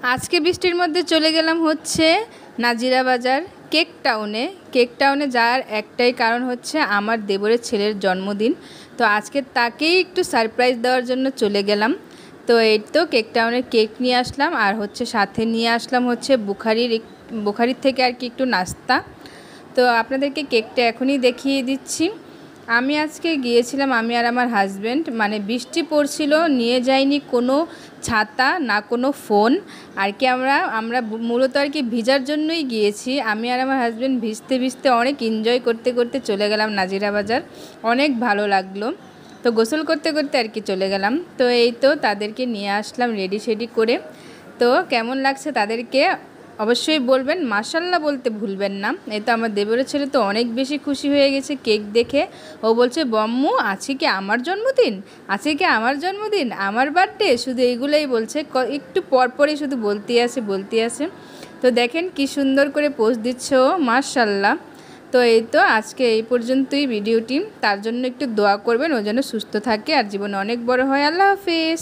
আজকে বৃষ্টির মধ্যে চলে গেলাম হচ্ছে নাজিরা বাজার কেক টাউনে যাওয়ার একটাই কারণ হচ্ছে আমার দেবরের ছেলের জন্মদিন। তো আজকে তাকেই একটু সারপ্রাইজ দেওয়ার জন্য চলে গেলাম। তো এই তো কেক টাউনের কেক নিয়ে আসলাম, আর হচ্ছে সাথে নিয়ে আসলাম হচ্ছে বুখারির থেকে আর কি একটু নাস্তা। তো আপনাদেরকে কেকটা এখনই দেখিয়ে দিচ্ছি। আমি আজকে গিয়েছিলাম, আমি আর আমার হাজব্যান্ড, মানে বৃষ্টি পড়ছিল, নিয়ে যাইনি কোনো ছাতা না কোনো ফোন আর কি। আমরা মূলত আর কি ভিজার জন্যই গিয়েছি। আমি আর আমার হাজব্যান্ড ভিজতে ভিজতে অনেক এনজয় করতে করতে চলে গেলাম নাজিরা বাজার। অনেক ভালো লাগলো। তো গোসল করতে করতে আর কি চলে গেলাম। তো এই তো তাদেরকে নিয়ে আসলাম রেডি শেডি করে। তো কেমন লাগছে তাদেরকে অবশ্যই বলবেন, মাশাল্লাহ বলতে ভুলবেন না। এই তো আমার দেবরের ছেলে তো অনেক বেশি খুশি হয়ে গেছে কেক দেখে। ও বলছে, বম্মু আজকে কি আমার জন্মদিন, আমার বার্থডে, শুধু এইগুলোই বলছে। একটু পরপরই শুধু বলতে আসে। তো দেখেন কি সুন্দর করে পোজ দিচ্ছে ও, মাশাল্লাহ। তো এই তো আজকে এই পর্যন্তই ভিডিওটি। তার জন্য একটু দোয়া করবেন, ও যেন সুস্থ থাকে আর জীবনে অনেক বড় হয়। আল্লাহ হাফেজ।